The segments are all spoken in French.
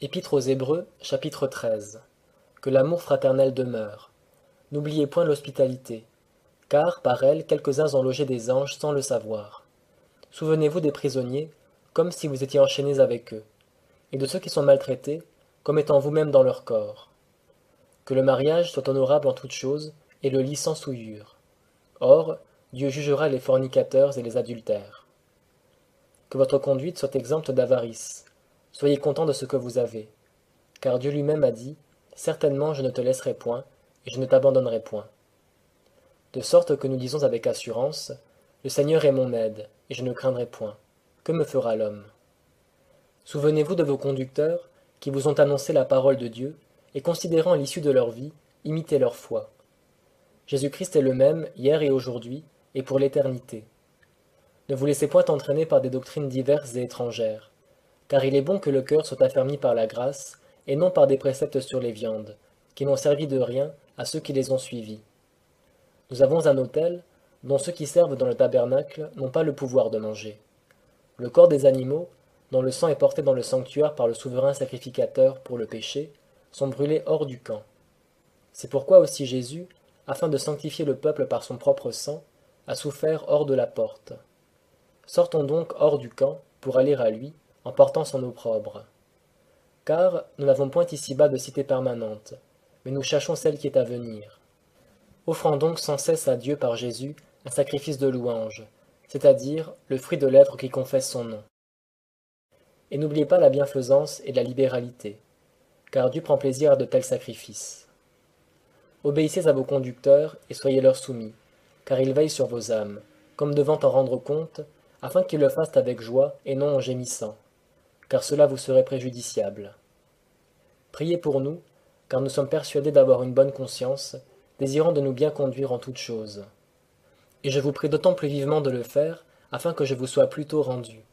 Épître aux Hébreux, chapitre 13. Que l'amour fraternel demeure. N'oubliez point l'hospitalité, car, par elle, quelques-uns ont logé des anges sans le savoir. Souvenez-vous des prisonniers, comme si vous étiez enchaînés avec eux, et de ceux qui sont maltraités, comme étant vous-même dans leur corps. Que le mariage soit honorable en toutes choses, et le lit sans souillure. Or, Dieu jugera les fornicateurs et les adultères. Que votre conduite soit exempte d'avarice. Soyez contents de ce que vous avez. Car Dieu lui-même a dit, certainement je ne te laisserai point, et je ne t'abandonnerai point. De sorte que nous disons avec assurance, le Seigneur est mon aide, et je ne craindrai point. Que me fera l'homme? Souvenez-vous de vos conducteurs, qui vous ont annoncé la parole de Dieu, et considérant l'issue de leur vie, imitez leur foi. Jésus-Christ est le même, hier et aujourd'hui, et pour l'éternité. Ne vous laissez point entraîner par des doctrines diverses et étrangères, car il est bon que le cœur soit affermi par la grâce, et non par des préceptes sur les viandes, qui n'ont servi de rien à ceux qui les ont suivis. Nous avons un autel, dont ceux qui servent dans le tabernacle n'ont pas le pouvoir de manger. Le corps des animaux, dont le sang est porté dans le sanctuaire par le souverain sacrificateur pour le péché, sont brûlés hors du camp. C'est pourquoi aussi Jésus, afin de sanctifier le peuple par son propre sang, a souffert hors de la porte. Sortons donc hors du camp pour aller à lui, en portant son opprobre. Car nous n'avons point ici-bas de cité permanente, mais nous cherchons celle qui est à venir. Offrons donc sans cesse à Dieu par Jésus un sacrifice de louange, c'est-à-dire le fruit de lèvres qui confessent son nom. Et n'oubliez pas la bienfaisance et la libéralité, car Dieu prend plaisir à de tels sacrifices. Obéissez à vos conducteurs et soyez-leur soumis, car ils veillent sur vos âmes, comme devant en rendre compte, afin qu'ils le fassent avec joie et non en gémissant, car cela vous serait préjudiciable. Priez pour nous, car nous sommes persuadés d'avoir une bonne conscience, désirant de nous bien conduire en toutes choses. Et je vous prie d'autant plus vivement de le faire, afin que je vous sois plus tôt rendu.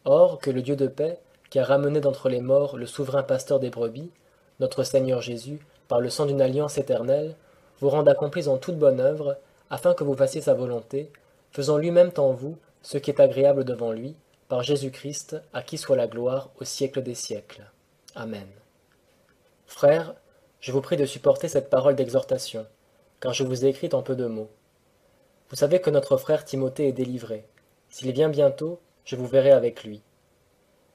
Or, que le Dieu de paix, qui a ramené d'entre les morts le souverain pasteur des brebis, notre Seigneur Jésus, par le sang d'une alliance éternelle, vous rende accomplis en toute bonne œuvre, afin que vous fassiez sa volonté, faisant lui-même en vous ce qui est agréable devant lui, par Jésus-Christ, à qui soit la gloire au siècle des siècles. Amen. Frères, je vous prie de supporter cette parole d'exhortation, car je vous ai écrit en peu de mots. Vous savez que notre frère Timothée est délivré. S'il vient bientôt, je vous verrai avec lui.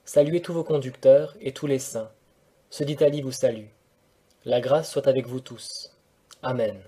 Saluez tous vos conducteurs et tous les saints. Ceux d'Italie vous saluent. La grâce soit avec vous tous. Amen.